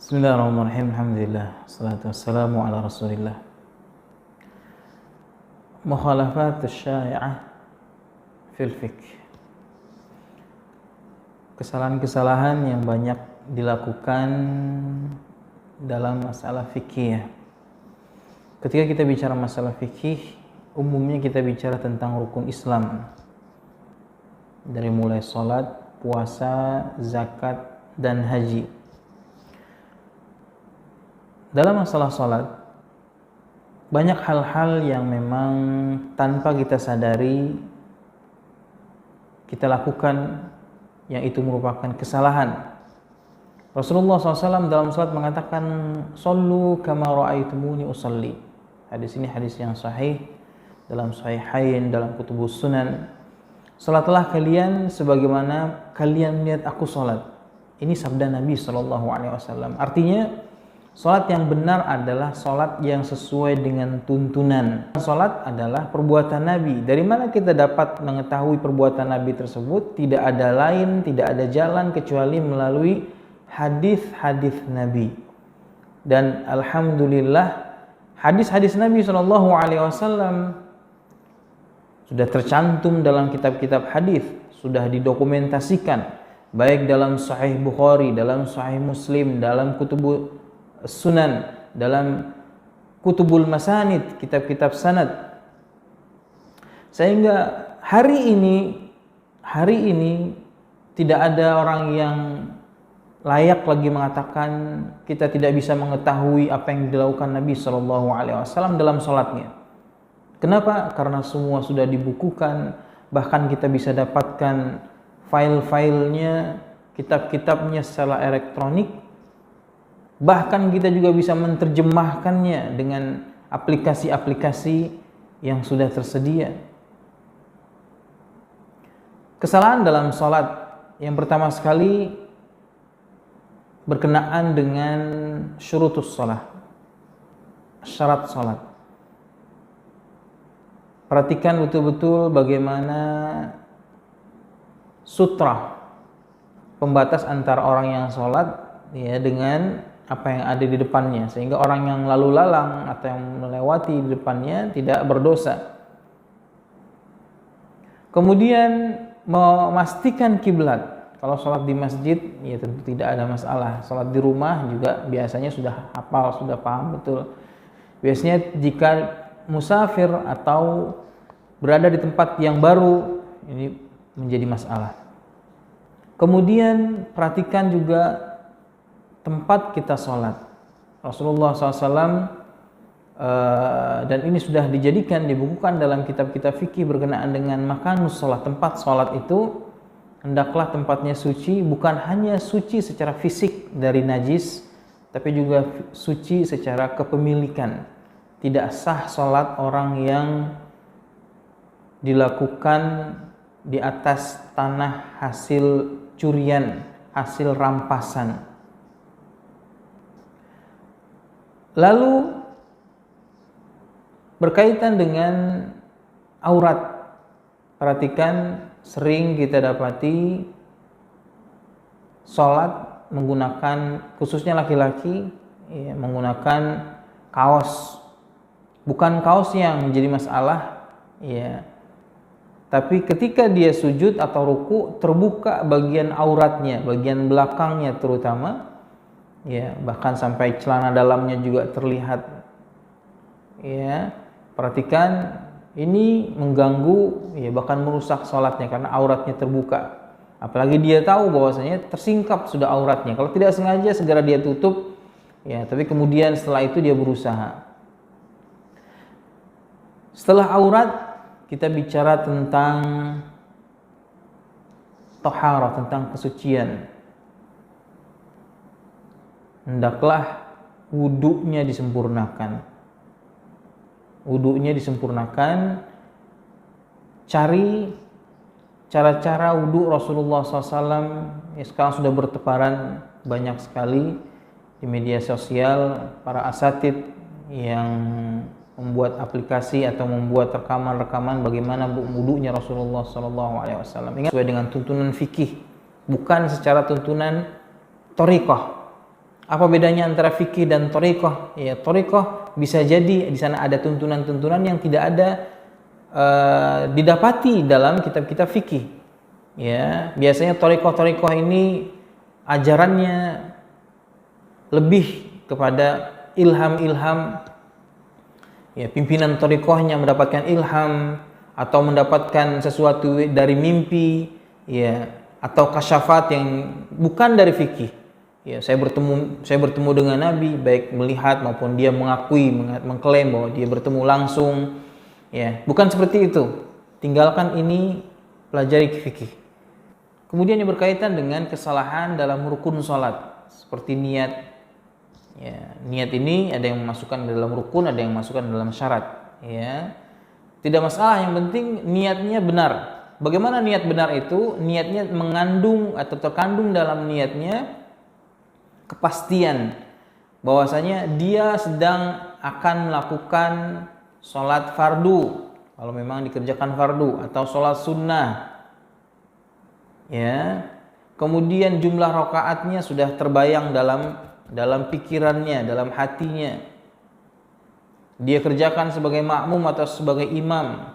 Bismillahirrahmanirrahim. Alhamdulillah. Wassalatu wassalamu ala Rasulillah. Mukhalafat syai'ah fil fiqh. Kesalahan-kesalahan yang banyak dilakukan dalam masalah fikih. Ketika kita bicara masalah fikih, umumnya kita bicara tentang rukun Islam. Dari mulai salat, puasa, zakat, dan haji. Dalam masalah salat, banyak hal-hal yang memang tanpa kita sadari kita lakukan, yang itu merupakan kesalahan. Rasulullah SAW dalam salat mengatakan, "Sallu kama ra'aitumuni usalli." Hadis ini hadis yang sahih dalam Sahihain, dalam Kutubus Sunan. Salatlah kalian sebagaimana kalian melihat aku salat. Ini sabda Nabi SAW. Artinya, salat yang benar adalah salat yang sesuai dengan tuntunan. Salat adalah perbuatan Nabi. Dari mana kita dapat mengetahui perbuatan Nabi tersebut? Tidak ada lain, tidak ada jalan kecuali melalui hadis-hadis Nabi. Dan alhamdulillah, hadis-hadis Nabi SAW sudah tercantum dalam kitab-kitab hadis, sudah didokumentasikan baik dalam Sahih Bukhari, dalam Sahih Muslim, dalam Kutubus Sunan, dalam Kutubul Masanid, kitab-kitab sanad. Sehingga hari ini tidak ada orang yang layak lagi mengatakan kita tidak bisa mengetahui apa yang dilakukan Nabi SAW dalam salatnya. Kenapa? Karena semua sudah dibukukan, bahkan kita bisa dapatkan file-filenya, kitab-kitabnya secara elektronik. Bahkan kita juga bisa menerjemahkannya dengan aplikasi-aplikasi yang sudah tersedia. Kesalahan dalam salat yang pertama sekali berkenaan dengan syurutus salat, syarat salat. Perhatikan betul-betul bagaimana sutra pembatas antara orang yang salat ya dengan apa yang ada di depannya, sehingga orang yang lalu lalang atau yang melewati di depannya tidak berdosa. Kemudian memastikan kiblat. Kalau sholat di masjid ya tentu tidak ada masalah. Sholat di rumah juga biasanya sudah hafal, sudah paham betul. Biasanya jika musafir atau berada di tempat yang baru, ini menjadi masalah. Kemudian perhatikan juga tempat kita sholat. Rasulullah SAW dan ini sudah dijadikan, dibukukan dalam kitab-kitab fikih berkenaan dengan makanus sholat. Tempat sholat itu hendaklah tempatnya suci, bukan hanya suci secara fisik dari najis, tapi juga suci secara kepemilikan. Tidak sah sholat orang yang dilakukan di atas tanah hasil curian, hasil rampasan. Lalu berkaitan dengan aurat, perhatikan sering kita dapati sholat menggunakan, khususnya laki-laki ya, menggunakan kaos. Bukan kaos yang menjadi masalah ya, tapi ketika dia sujud atau ruku terbuka bagian auratnya, bagian belakangnya terutama ya, bahkan sampai celana dalamnya juga terlihat ya. Perhatikan, ini mengganggu ya, bahkan merusak sholatnya karena auratnya terbuka. Apalagi dia tahu bahwasanya tersingkap sudah auratnya. Kalau tidak sengaja segera dia tutup ya, tapi kemudian setelah itu dia berusaha. Setelah aurat kita bicara tentang taharah, tentang kesucian. Hendaklah wudunya disempurnakan. Wudunya disempurnakan. Cari cara-cara wudu Rasulullah SAW. Ya, sekarang sudah bertebaran banyak sekali di media sosial, para asatid yang membuat aplikasi atau membuat rekaman-rekaman bagaimana wudunya Rasulullah SAW. Ingat, sesuai dengan tuntunan fikih, bukan secara tuntunan thariqah Apa bedanya antara fikih dan thariqah? Ya, thariqah bisa jadi di sana ada tuntunan-tuntunan yang tidak ada didapati dalam kitab-kitab fikih. Ya, biasanya thariqah ini ajarannya lebih kepada ilham-ilham. Ya, pimpinan thariqahnya mendapatkan ilham atau mendapatkan sesuatu dari mimpi, ya, atau kasyafat yang bukan dari fikih. Ya, saya bertemu dengan Nabi, baik melihat maupun dia mengklaim bahwa dia bertemu langsung. Ya, bukan seperti itu. Tinggalkan ini, pelajari fikih. Kemudian yang berkaitan dengan kesalahan dalam rukun salat, seperti niat. Ya, niat ini ada yang memasukkan dalam rukun, ada yang memasukkan dalam syarat. Ya, tidak masalah, yang penting niatnya benar. Bagaimana niat benar itu? Niatnya mengandung atau terkandung dalam niatnya kepastian bahwasanya dia sedang akan melakukan sholat fardu, kalau memang dikerjakan fardu, atau sholat sunnah. Ya, kemudian jumlah rakaatnya sudah terbayang dalam pikirannya, dalam hatinya. Dia kerjakan sebagai makmum atau sebagai imam.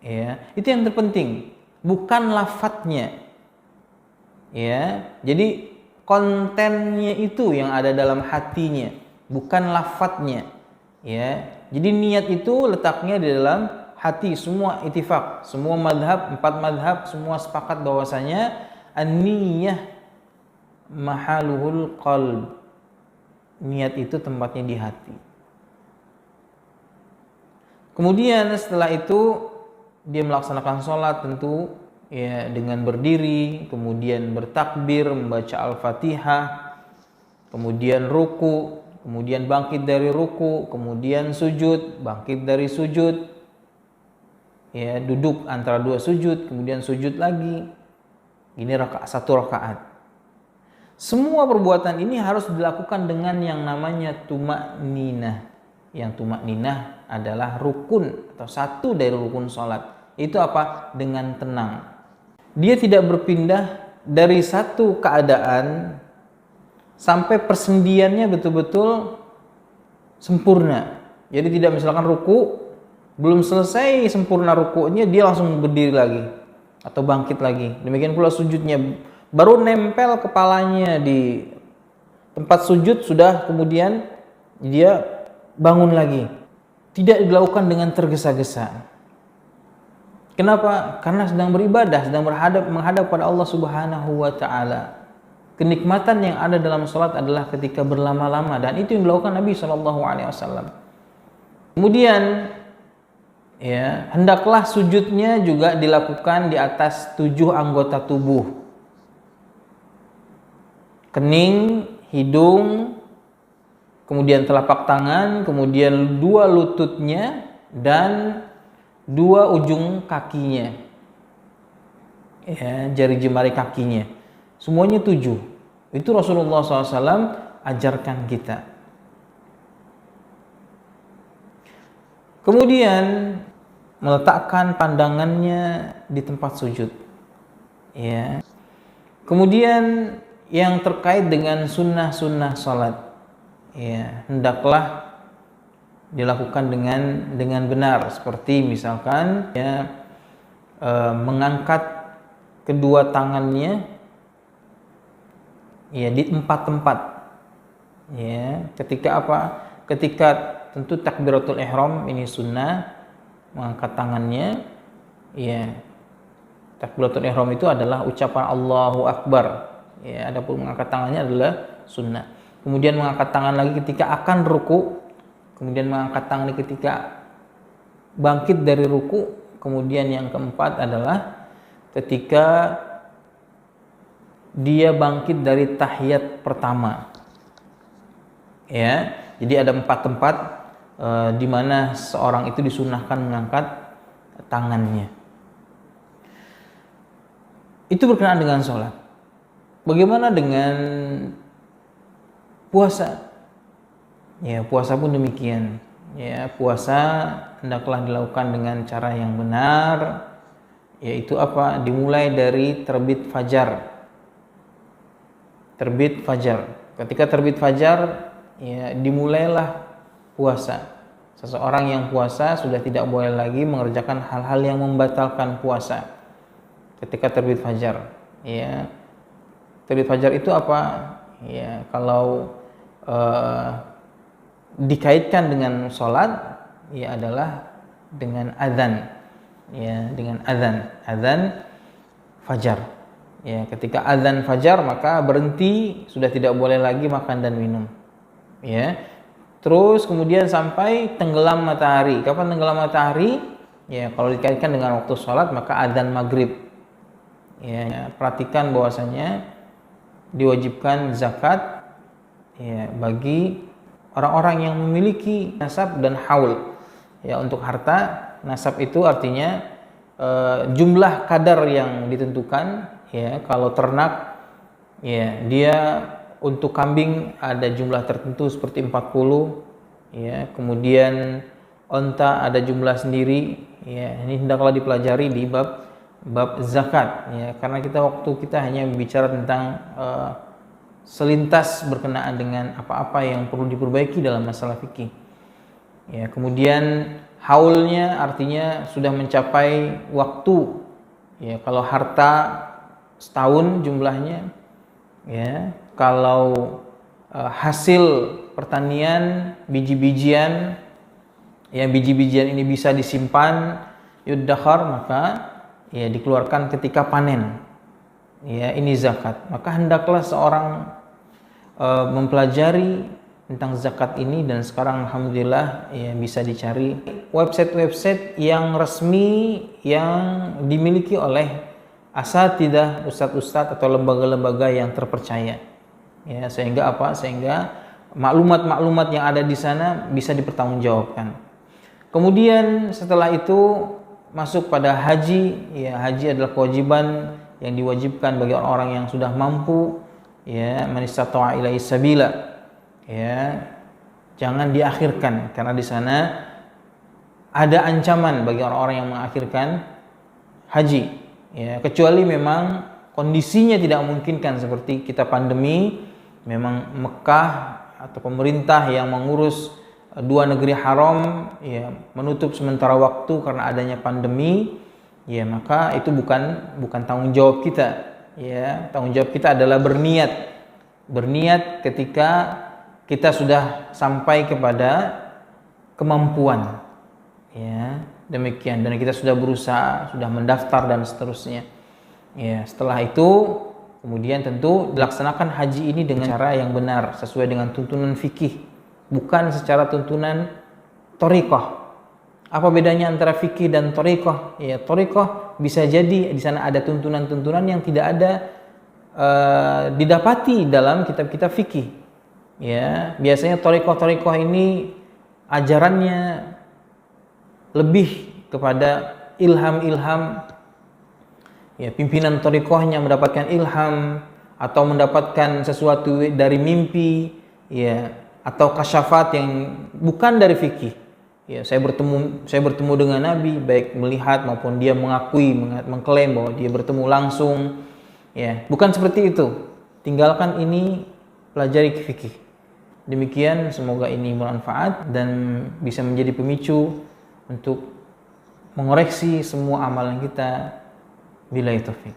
Ya, itu yang terpenting, bukan lafadznya. Ya, jadi kontennya itu yang ada dalam hatinya, bukan lafadznya. Ya, jadi niat itu letaknya di dalam hati. Semua ittifaq, semua madhab, 4 madhab semua sepakat bahwasanya an-niyah mahaluhul qalb. Niat itu tempatnya di hati. Kemudian setelah itu dia melaksanakan sholat tentu ya dengan berdiri, kemudian bertakbir, membaca Al-Fatihah, kemudian ruku, kemudian bangkit dari ruku, kemudian sujud, bangkit dari sujud, ya duduk antara 2 sujud, kemudian sujud lagi. Ini satu rakaat. Semua perbuatan ini harus dilakukan dengan yang namanya tumakninah. Yang tumakninah adalah rukun atau satu dari rukun sholat. Itu apa? Dengan tenang. Dia tidak berpindah dari satu keadaan sampai persendiannya betul-betul sempurna. Jadi tidak misalkan ruku, belum selesai sempurna rukunya dia langsung berdiri lagi atau bangkit lagi. Demikian pula sujudnya, baru nempel kepalanya di tempat sujud sudah kemudian dia bangun lagi. Tidak dilakukan dengan tergesa-gesa. Kenapa? Karena sedang beribadah, sedang menghadap pada Allah Subhanahu wa taala. Kenikmatan yang ada dalam salat adalah ketika berlama-lama, dan itu yang dilakukan Nabi sallallahu alaihi wasallam. Kemudian ya, hendaklah sujudnya juga dilakukan di atas 7 anggota tubuh. Kening, hidung, kemudian telapak tangan, kemudian 2 lututnya dan 2 ujung kakinya, ya, jari jemari kakinya, semuanya 7. Itu Rasulullah SAW ajarkan kita. Kemudian meletakkan pandangannya di tempat sujud. Ya. Kemudian yang terkait dengan sunnah-sunnah salat, ya, hendaklah dilakukan dengan benar, seperti misalkan ya mengangkat kedua tangannya ya di 4 tempat. Ya, ketika apa? Ketika tentu takbiratul ihram ini sunnah, mengangkat tangannya. Ya, takbiratul ihram itu adalah ucapan Allahu Akbar. Ya, adapun mengangkat tangannya adalah sunnah. Kemudian mengangkat tangan lagi ketika akan ruku, kemudian mengangkat tangan ketika bangkit dari ruku. Kemudian yang keempat adalah ketika dia bangkit dari tahiyat pertama. Ya, jadi ada 4 tempat di mana seorang itu disunahkan mengangkat tangannya. Itu berkenaan dengan sholat. Bagaimana dengan puasa? Ya, puasa pun demikian. Ya, puasa hendaklah dilakukan dengan cara yang benar, yaitu apa? Dimulai dari terbit fajar. terbit fajar. Ketika terbit fajar, ya dimulailah puasa. Seseorang yang puasa sudah tidak boleh lagi mengerjakan hal-hal yang membatalkan puasa. Ketika terbit fajar, ya. Terbit fajar itu apa? Ya, kalau dikaitkan dengan sholat, ya adalah dengan azan, ya, dengan azan fajar. Ya, ketika azan fajar maka berhenti, sudah tidak boleh lagi makan dan minum. Ya. Terus kemudian sampai tenggelam matahari. Kapan tenggelam matahari? Ya, kalau dikaitkan dengan waktu sholat maka azan maghrib. Ya, perhatikan bahwasanya diwajibkan zakat, ya, bagi orang-orang yang memiliki nasab dan haul. Ya, untuk harta, nasab itu artinya jumlah kadar yang ditentukan. Ya, kalau ternak, ya dia untuk kambing ada jumlah tertentu seperti 40. Ya, kemudian onta ada jumlah sendiri. Ya, ini hendaklah dipelajari di bab zakat. Ya, karena waktu kita hanya bicara tentang selintas berkenaan dengan apa-apa yang perlu diperbaiki dalam masalah fikih. Ya, kemudian haulnya artinya sudah mencapai waktu. Ya, kalau harta setahun jumlahnya, ya. Kalau hasil pertanian, biji-bijian, ya biji-bijian ini bisa disimpan yuddakhar, maka ya dikeluarkan ketika panen. Ya, ini zakat. Maka hendaklah seorang mempelajari tentang zakat ini, dan sekarang alhamdulillah ya bisa dicari website-website yang resmi yang dimiliki oleh asatidah, ustadz-ustadz atau lembaga-lembaga yang terpercaya. Ya, sehingga maklumat-maklumat yang ada di sana bisa dipertanggungjawabkan. Kemudian setelah itu masuk pada haji. Ya, haji adalah kewajiban yang diwajibkan bagi orang-orang yang sudah mampu. Ya, man istata'a ilaihi sabila. Ya, jangan diakhirkan karena di sana ada ancaman bagi orang-orang yang mengakhirkan haji. Ya, kecuali memang kondisinya tidak memungkinkan seperti kita pandemi, memang Mekah atau pemerintah yang mengurus dua negeri haram, ya, menutup sementara waktu karena adanya pandemi, ya maka itu bukan tanggung jawab kita. Ya, tanggung jawab kita adalah berniat ketika kita sudah sampai kepada kemampuan. Ya, demikian, dan kita sudah berusaha, sudah mendaftar dan seterusnya. Ya, setelah itu kemudian tentu dilaksanakan haji ini dengan cara yang benar sesuai dengan tuntunan fikih, bukan secara tuntunan thariqah. Apa bedanya antara fikih dan thariqah? Ya, thariqah bisa jadi di sana ada tuntunan-tuntunan yang tidak ada didapati dalam kitab-kitab fikih. Ya, biasanya thariqah ini ajarannya lebih kepada ilham-ilham. Ya, pimpinan thariqahnya mendapatkan ilham atau mendapatkan sesuatu dari mimpi, ya, atau kasyafat yang bukan dari fikih. Ya, saya bertemu dengan Nabi, baik melihat maupun dia mengklaim bahwa dia bertemu langsung. Ya, bukan seperti itu. Tinggalkan ini, pelajari fikih. Demikian, semoga ini bermanfaat dan bisa menjadi pemicu untuk mengoreksi semua amalan kita. Billahi taufik.